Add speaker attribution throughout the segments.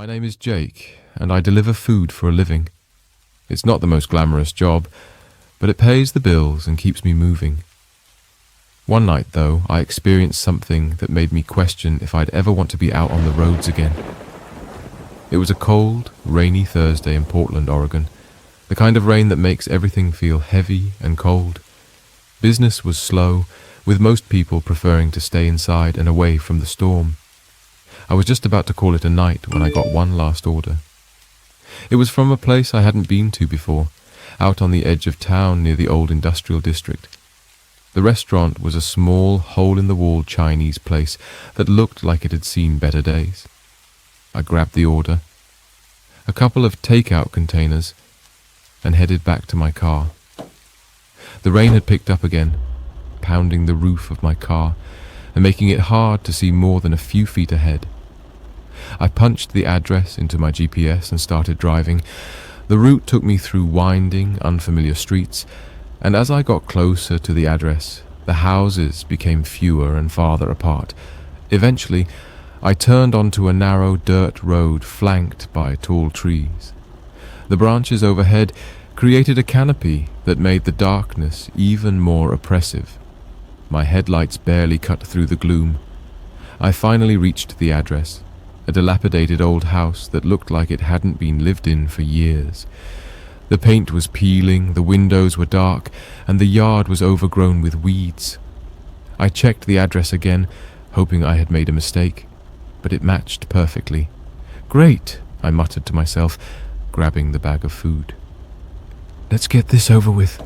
Speaker 1: My name is Jake, and I deliver food for a living. It's not the most glamorous job, but it pays the bills and keeps me moving. One night, though, I experienced something that made me question if I'd ever want to be out on the roads again. It was a cold, rainy Thursday in Portland, Oregon, the kind of rain that makes everything feel heavy and cold. Business was slow, with most people preferring to stay inside and away from the storm. I was just about to call it a night when I got one last order. It was from a place I hadn't been to before, out on the edge of town near the old industrial district. The restaurant was a small, hole-in-the-wall Chinese place that looked like it had seen better days. I grabbed the order, a couple of takeout containers, and headed back to my car. The rain had picked up again, pounding the roof of my car and making it hard to see more than a few feet ahead. I punched the address into my GPS and started driving. The route took me through winding, unfamiliar streets, and as I got closer to the address, the houses became fewer and farther apart. Eventually, I turned onto a narrow dirt road flanked by tall trees. The branches overhead created a canopy that made the darkness even more oppressive. My headlights barely cut through the gloom. I finally reached the address, a dilapidated old house that looked like it hadn't been lived in for years. The paint was peeling, the windows were dark, and the yard was overgrown with weeds. I checked the address again, hoping I had made a mistake, but it matched perfectly. "Great," I muttered to myself, grabbing the bag of food. "Let's get this over with."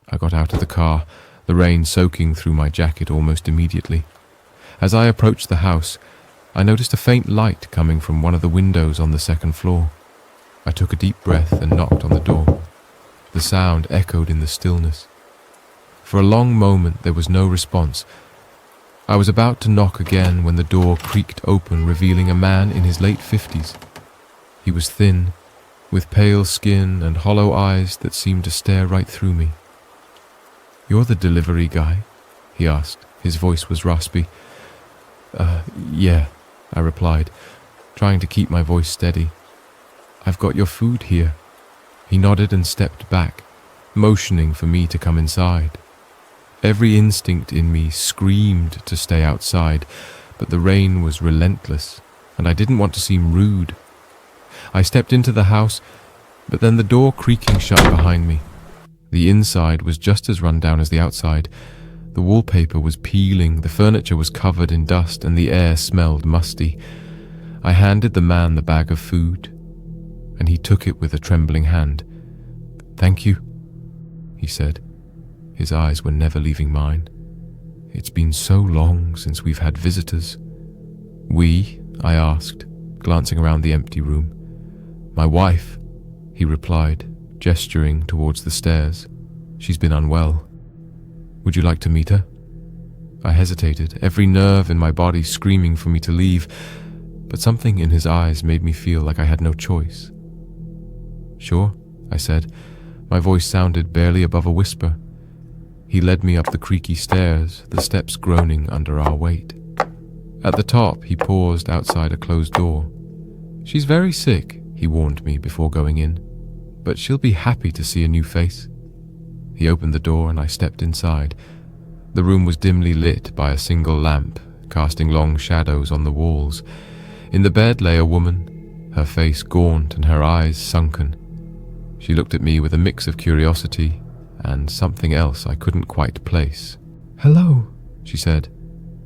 Speaker 1: I got out of the car, the rain soaking through my jacket almost immediately. As I approached the house, I noticed a faint light coming from one of the windows on the second floor. I took a deep breath and knocked on the door. The sound echoed in the stillness. For a long moment there was no response. I was about to knock again when the door creaked open, revealing a man in his late 50s. He was thin, with pale skin and hollow eyes that seemed to stare right through me. "You're the delivery guy?" he asked. His voice was raspy. Yeah," I replied, trying to keep my voice steady. "I've got your food here." He nodded and stepped back, motioning for me to come inside. Every instinct in me screamed to stay outside, but the rain was relentless, and I didn't want to seem rude. I stepped into the house, but then the door creaking shut behind me. The inside was just as run down as the outside. The wallpaper was peeling, the furniture was covered in dust, and the air smelled musty. I handed the man the bag of food, and he took it with a trembling hand. "Thank you," he said. His eyes were never leaving mine. "It's been so long since we've had visitors." "We?" I asked, glancing around the empty room. "My wife," he replied, gesturing towards the stairs. "She's been unwell. Would you like to meet her?" I hesitated, every nerve in my body screaming for me to leave, but something in his eyes made me feel like I had no choice. "Sure," I said. My voice sounded barely above a whisper. He led me up the creaky stairs, the steps groaning under our weight. At the top, he paused outside a closed door. "She's very sick," he warned me before going in, "but she'll be happy to see a new face." He opened the door and I stepped inside. The room was dimly lit by a single lamp, casting long shadows on the walls. In the bed lay a woman, her face gaunt and her eyes sunken. She looked at me with a mix of curiosity and something else I couldn't quite place. "Hello," she said,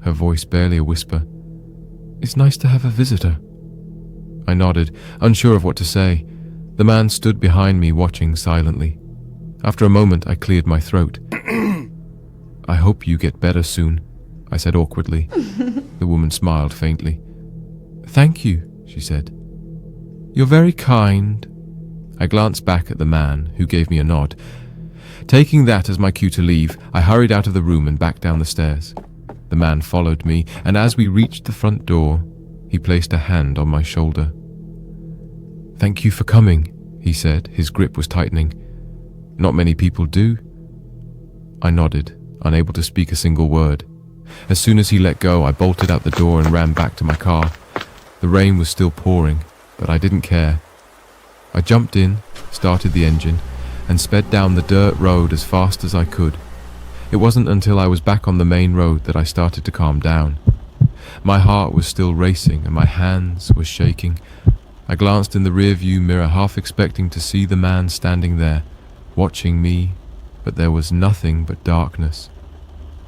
Speaker 1: her voice barely a whisper. "It's nice to have a visitor." I nodded, unsure of what to say. The man stood behind me, watching silently. After a moment, I cleared my throat. "I hope you get better soon," I said awkwardly. The woman smiled faintly. "Thank you," she said. "You're very kind." I glanced back at the man, who gave me a nod. Taking that as my cue to leave, I hurried out of the room and back down the stairs. The man followed me, and as we reached the front door, he placed a hand on my shoulder. "Thank you for coming," he said. His grip was tightening. "Not many people do." I nodded, unable to speak a single word. As soon as he let go, I bolted out the door and ran back to my car. The rain was still pouring, but I didn't care. I jumped in, started the engine, and sped down the dirt road as fast as I could. It wasn't until I was back on the main road that I started to calm down. My heart was still racing and my hands were shaking. I glanced in the rear-view mirror, half expecting to see the man standing there, watching me, but there was nothing but darkness.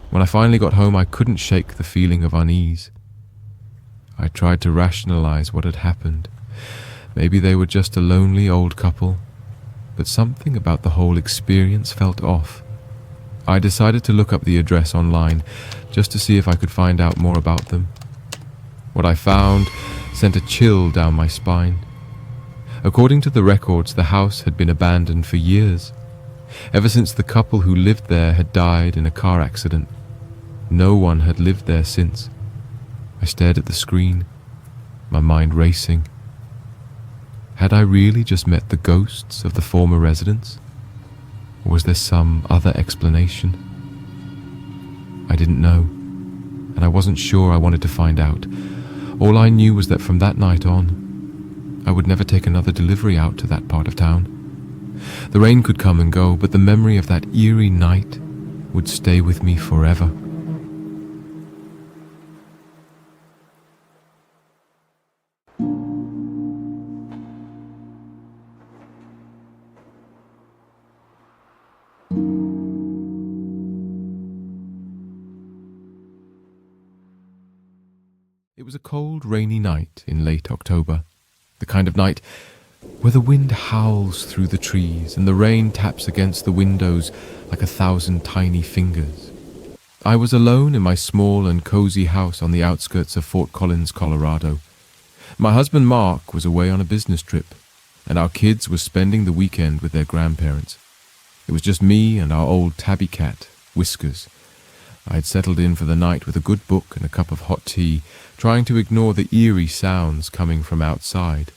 Speaker 1: When I finally got home, I couldn't shake the feeling of unease. I tried to rationalize what had happened. Maybe they were just a lonely old couple, but something about the whole experience felt off. I decided to look up the address online just to see if I could find out more about them. What I found sent a chill down my spine. According to the records, the house had been abandoned for years, ever since the couple who lived there had died in a car accident. No one had lived there since. I stared at the screen, my mind racing. Had I really just met the ghosts of the former residents? Or was there some other explanation? I didn't know, and I wasn't sure I wanted to find out. All I knew was that from that night on, I would never take another delivery out to that part of town. The rain could come and go, but the memory of that eerie night would stay with me forever. It was a cold, rainy night in late October, the kind of night where the wind howls through the trees and the rain taps against the windows like 1,000 tiny fingers. I was alone in my small and cozy house on the outskirts of Fort Collins, Colorado. My husband Mark was away on a business trip, and our kids were spending the weekend with their grandparents. It was just me and our old tabby cat, Whiskers. I had settled in for the night with a good book and a cup of hot tea, trying to ignore the eerie sounds coming from outside.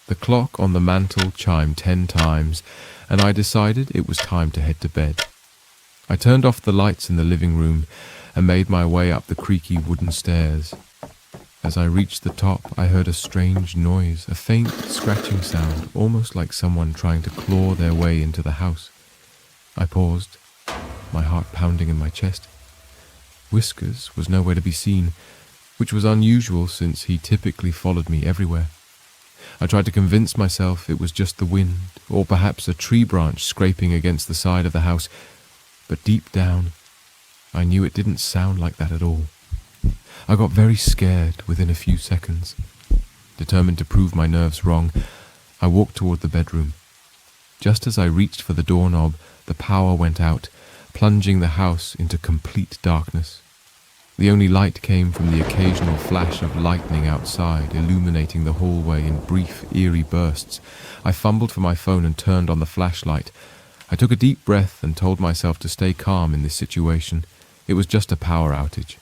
Speaker 1: The clock on the mantel chimed 10 times, and I decided it was time to head to bed. I turned off the lights in the living room and made my way up the creaky wooden stairs. As I reached the top, I heard a strange noise, a faint scratching sound, almost like someone trying to claw their way into the house. I paused, my heart pounding in my chest. Whiskers was nowhere to be seen, which was unusual since he typically followed me everywhere. I tried to convince myself it was just the wind, or perhaps a tree branch scraping against the side of the house, but deep down, I knew it didn't sound like that at all. I got very scared within a few seconds. Determined to prove my nerves wrong, I walked toward the bedroom. Just as I reached for the doorknob, the power went out, plunging the house into complete darkness. The only light came from the occasional flash of lightning outside, illuminating the hallway in brief, eerie bursts. I fumbled for my phone and turned on the flashlight. I took a deep breath and told myself to stay calm in this situation. It was just a power outage.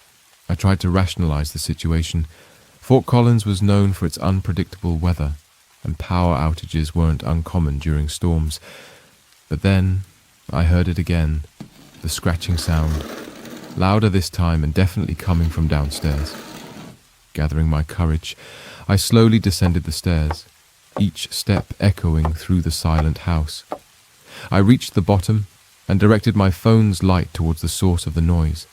Speaker 1: I tried to rationalize the situation. Fort Collins was known for its unpredictable weather, and power outages weren't uncommon during storms. But then I heard it again, the scratching sound, louder this time and definitely coming from downstairs. Gathering my courage, I slowly descended the stairs, each step echoing through the silent house. I reached the bottom and directed my phone's light towards the source of the noise.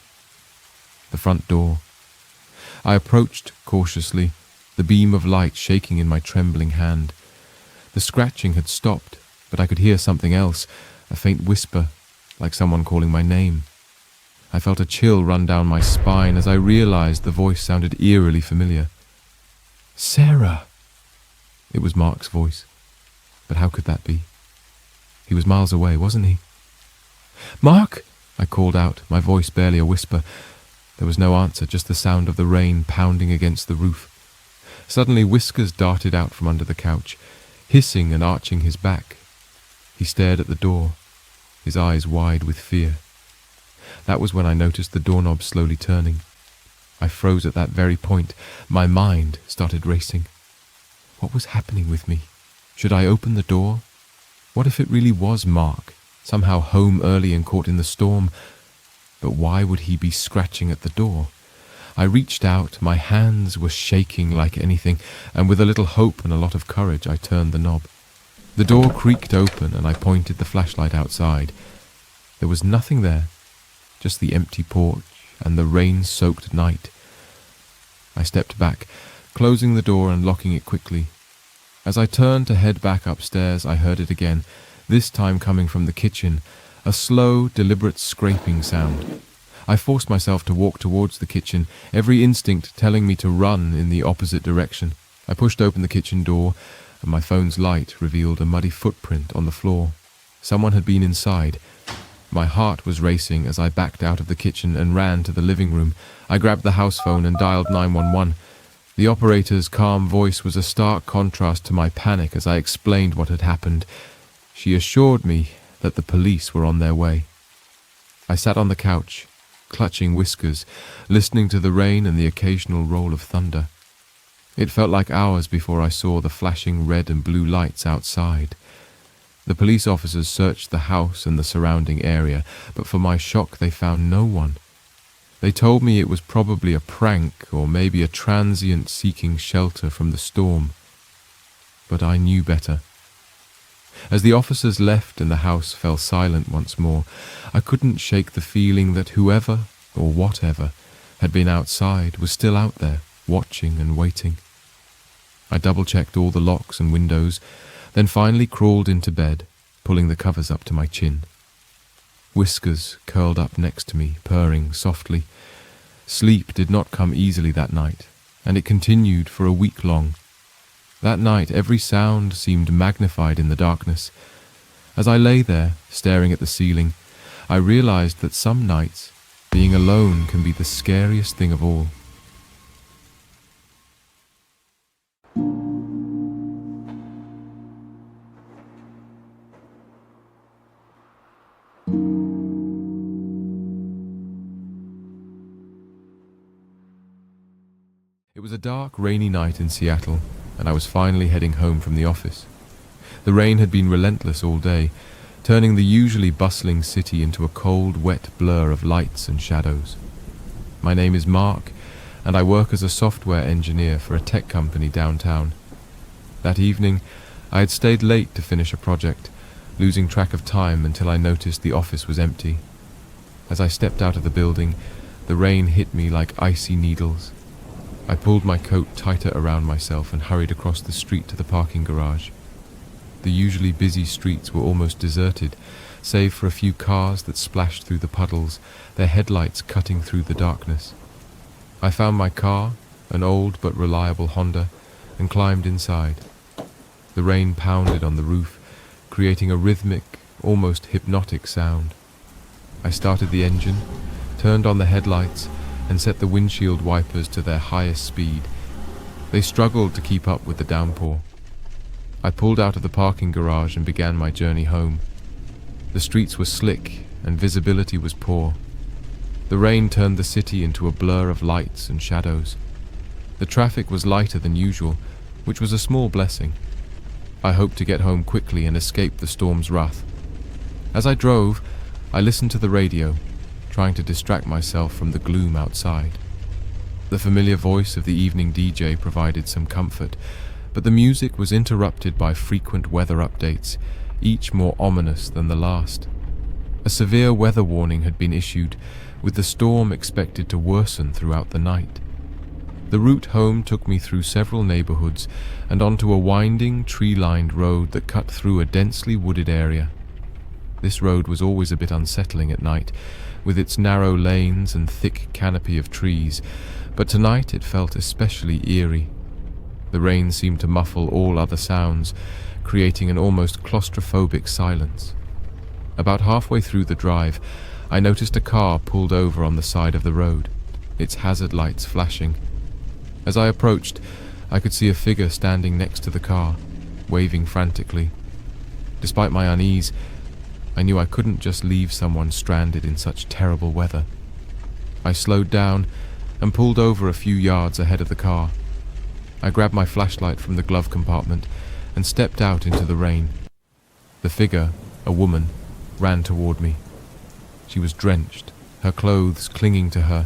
Speaker 1: The front door. I approached cautiously, the beam of light shaking in my trembling hand. The scratching had stopped, but I could hear something else, a faint whisper, like someone calling my name. I felt a chill run down my spine as I realized the voice sounded eerily familiar. Sarah! It was Mark's voice, but how could that be? He was miles away, wasn't he? Mark! I called out, my voice barely a whisper. There was no answer, just the sound of the rain pounding against the roof. Suddenly Whiskers darted out from under the couch, hissing and arching his back. He stared at the door, his eyes wide with fear. That was when I noticed the doorknob slowly turning. I froze at that very point. My mind started racing. What was happening with me? Should I open the door? What if it really was Mark, somehow home early and caught in the storm? But why would he be scratching at the door? I reached out, my hands were shaking like anything, and with a little hope and a lot of courage I turned the knob. The door creaked open and I pointed the flashlight outside. There was nothing there, just the empty porch and the rain-soaked night. I stepped back, closing the door and locking it quickly. As I turned to head back upstairs, I heard it again, this time coming from the kitchen, a slow, deliberate scraping sound. I forced myself to walk towards the kitchen, every instinct telling me to run in the opposite direction. I pushed open the kitchen door, and my phone's light revealed a muddy footprint on the floor. Someone had been inside. My heart was racing as I backed out of the kitchen and ran to the living room. I grabbed the house phone and dialed 911. The operator's calm voice was a stark contrast to my panic as I explained what had happened. She assured me that the police were on their way. I sat on the couch, clutching whiskers, listening to the rain and the occasional roll of thunder. It felt like hours before I saw the flashing red and blue lights outside. The police officers searched the house and the surrounding area, but for my shock they found no one. They told me it was probably a prank or maybe a transient seeking shelter from the storm. But I knew better. As the officers left and the house fell silent once more, I couldn't shake the feeling that whoever, or whatever, had been outside was still out there, watching and waiting. I double-checked all the locks and windows, then finally crawled into bed, pulling the covers up to my chin. Whiskers curled up next to me, purring softly. Sleep did not come easily that night, and it continued for a week long. That night every sound seemed magnified in the darkness. As I lay there, staring at the ceiling, I realized that some nights, being alone can be the scariest thing of all. It was a dark, rainy night in Seattle, and I was finally heading home from the office. The rain had been relentless all day, turning the usually bustling city into a cold, wet blur of lights and shadows. My name is Mark, and I work as a software engineer for a tech company downtown. That evening, I had stayed late to finish a project, losing track of time until I noticed the office was empty. As I stepped out of the building, the rain hit me like icy needles. I pulled my coat tighter around myself and hurried across the street to the parking garage. The usually busy streets were almost deserted, save for a few cars that splashed through the puddles, their headlights cutting through the darkness. I found my car, an old but reliable Honda, and climbed inside. The rain pounded on the roof, creating a rhythmic, almost hypnotic sound. I started the engine, turned on the headlights, and set the windshield wipers to their highest speed. They struggled to keep up with the downpour. I pulled out of the parking garage and began my journey home. The streets were slick and visibility was poor. The rain turned the city into a blur of lights and shadows. The traffic was lighter than usual, which was a small blessing. I hoped to get home quickly and escape the storm's wrath. As I drove, I listened to the radio, trying to distract myself from the gloom outside. The familiar voice of the evening DJ provided some comfort, but the music was interrupted by frequent weather updates, each more ominous than the last. A severe weather warning had been issued, with the storm expected to worsen throughout the night. The route home took me through several neighborhoods and onto a winding, tree-lined road that cut through a densely wooded area. This road was always a bit unsettling at night, with its narrow lanes and thick canopy of trees, but tonight it felt especially eerie. The rain seemed to muffle all other sounds, creating an almost claustrophobic silence. About halfway through the drive, I noticed a car pulled over on the side of the road, its hazard lights flashing. As I approached, I could see a figure standing next to the car, waving frantically. Despite my unease, I knew I couldn't just leave someone stranded in such terrible weather. I slowed down and pulled over a few yards ahead of the car. I grabbed my flashlight from the glove compartment and stepped out into the rain. The figure, a woman, ran toward me. She was drenched, her clothes clinging to her,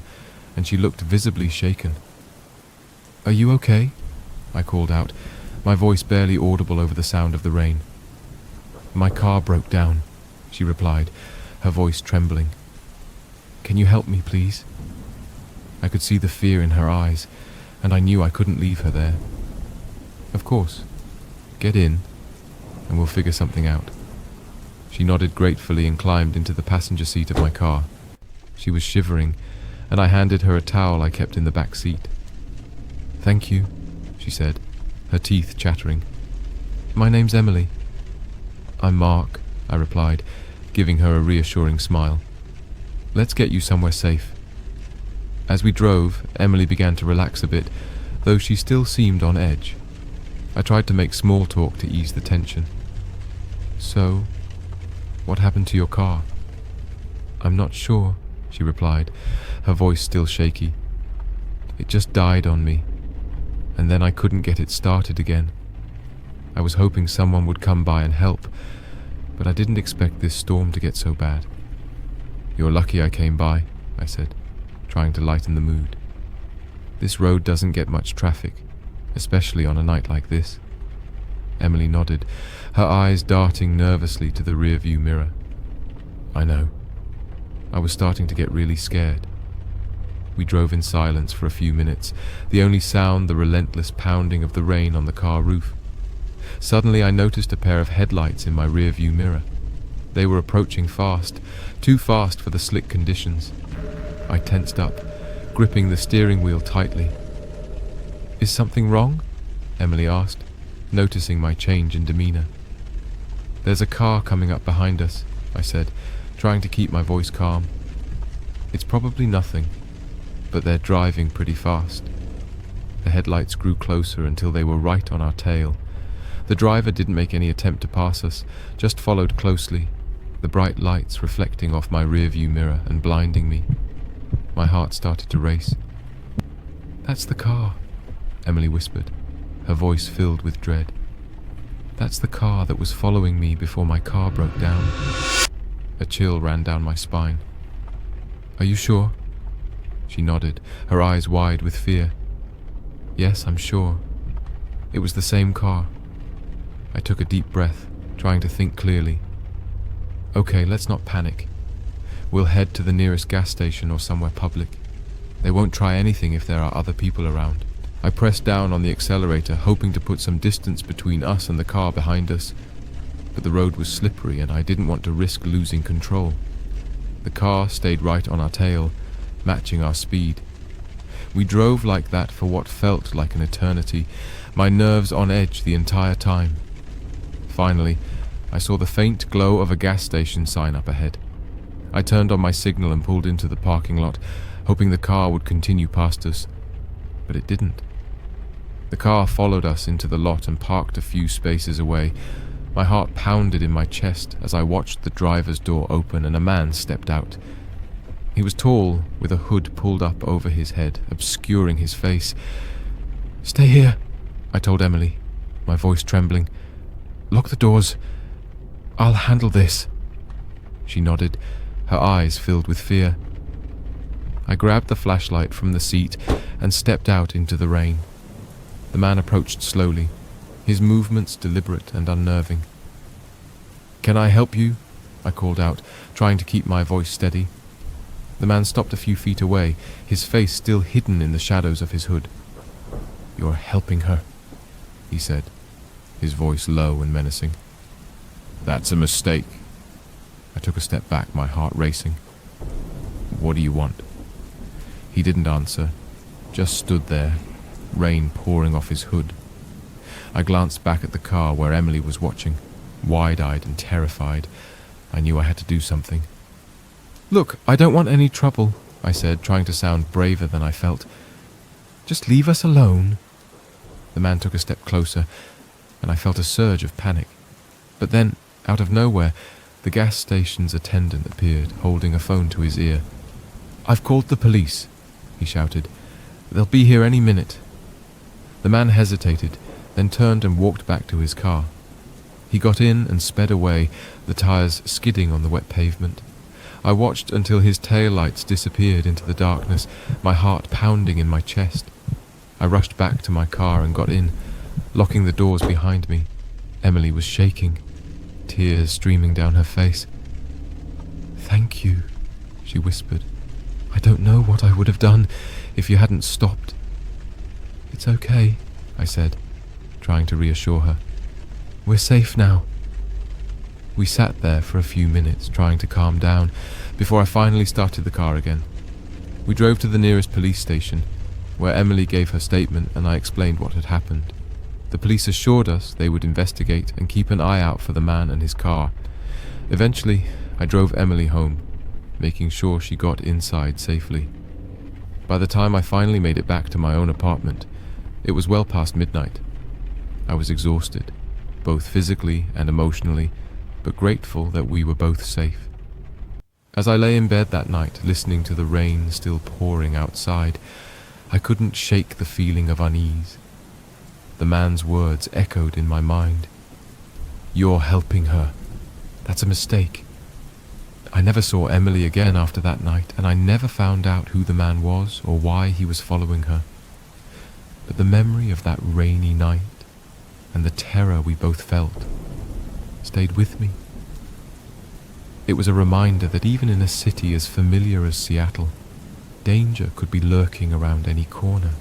Speaker 1: and she looked visibly shaken. "Are you okay?" I called out, my voice barely audible over the sound of the rain. "My car broke down," she replied, her voice trembling. "Can you help me, please?" I could see the fear in her eyes, and I knew I couldn't leave her there. "Of course. Get in, and we'll figure something out." She nodded gratefully and climbed into the passenger seat of my car. She was shivering, and I handed her a towel I kept in the back seat. "Thank you," she said, her teeth chattering. "My name's Emily." "I'm Mark," I replied, giving her a reassuring smile. "Let's get you somewhere safe." As we drove, Emily began to relax a bit, though she still seemed on edge. I tried to make small talk to ease the tension. "So, what happened to your car?" "I'm not sure," she replied, her voice still shaky. "It just died on me, and then I couldn't get it started again. I was hoping someone would come by and help, but I didn't expect this storm to get so bad." "You're lucky I came by," I said, trying to lighten the mood. "This road doesn't get much traffic, especially on a night like this." Emily nodded, her eyes darting nervously to the rearview mirror. "I know. I was starting to get really scared." We drove in silence for a few minutes, the only sound the relentless pounding of the rain on the car roof. Suddenly I noticed a pair of headlights in my rearview mirror. They were approaching fast, too fast for the slick conditions. I tensed up, gripping the steering wheel tightly. "Is something wrong?" Emily asked, noticing my change in demeanor. "There's a car coming up behind us," I said, trying to keep my voice calm. "It's probably nothing, but they're driving pretty fast." The headlights grew closer until they were right on our tail. The driver didn't make any attempt to pass us, just followed closely, the bright lights reflecting off my rearview mirror and blinding me. My heart started to race. "That's the car," Emily whispered, her voice filled with dread. "That's the car that was following me before my car broke down." A chill ran down my spine. "Are you sure?" She nodded, her eyes wide with fear. "Yes, I'm sure. It was the same car." I took a deep breath, trying to think clearly. "Okay, let's not panic. We'll head to the nearest gas station or somewhere public. They won't try anything if there are other people around." I pressed down on the accelerator, hoping to put some distance between us and the car behind us. But the road was slippery and I didn't want to risk losing control. The car stayed right on our tail, matching our speed. We drove like that for what felt like an eternity, my nerves on edge the entire time. Finally, I saw the faint glow of a gas station sign up ahead. I turned on my signal and pulled into the parking lot, hoping the car would continue past us, but it didn't. The car followed us into the lot and parked a few spaces away. My heart pounded in my chest as I watched the driver's door open and a man stepped out. He was tall, with a hood pulled up over his head, obscuring his face. "Stay here," I told Emily, my voice trembling. "Lock the doors. I'll handle this." She nodded, her eyes filled with fear. I grabbed the flashlight from the seat and stepped out into the rain. The man approached slowly, his movements deliberate and unnerving. "Can I help you?" I called out, trying to keep my voice steady. The man stopped a few feet away, his face still hidden in the shadows of his hood. "You're helping her," he said, his voice low and menacing. "That's a mistake." I took a step back, my heart racing. "What do you want?" He didn't answer, just stood there, rain pouring off his hood. I glanced back at the car where Emily was watching, wide-eyed and terrified. I knew I had to do something. "Look, I don't want any trouble," I said, trying to sound braver than I felt. "Just leave us alone." The man took a step closer, and I felt a surge of panic. But then, out of nowhere, the gas station's attendant appeared, holding a phone to his ear. "I've called the police," he shouted. "They'll be here any minute." The man hesitated, then turned and walked back to his car. He got in and sped away, the tires skidding on the wet pavement. I watched until his taillights disappeared into the darkness, my heart pounding in my chest. I rushed back to my car and got in, locking the doors behind me. Emily was shaking, tears streaming down her face. "Thank you," she whispered. "I don't know what I would have done if you hadn't stopped." "It's okay," I said, trying to reassure her. "We're safe now." We sat there for a few minutes trying to calm down before I finally started the car again. We drove to the nearest police station, where Emily gave her statement and I explained what had happened. The police assured us they would investigate and keep an eye out for the man and his car. Eventually, I drove Emily home, making sure she got inside safely. By the time I finally made it back to my own apartment, it was well past midnight. I was exhausted, both physically and emotionally, but grateful that we were both safe. As I lay in bed that night, listening to the rain still pouring outside, I couldn't shake the feeling of unease. The man's words echoed in my mind. "You're helping her. That's a mistake." I never saw Emily again after that night, and I never found out who the man was or why he was following her. But the memory of that rainy night and the terror we both felt stayed with me. It was a reminder that even in a city as familiar as Seattle, danger could be lurking around any corner.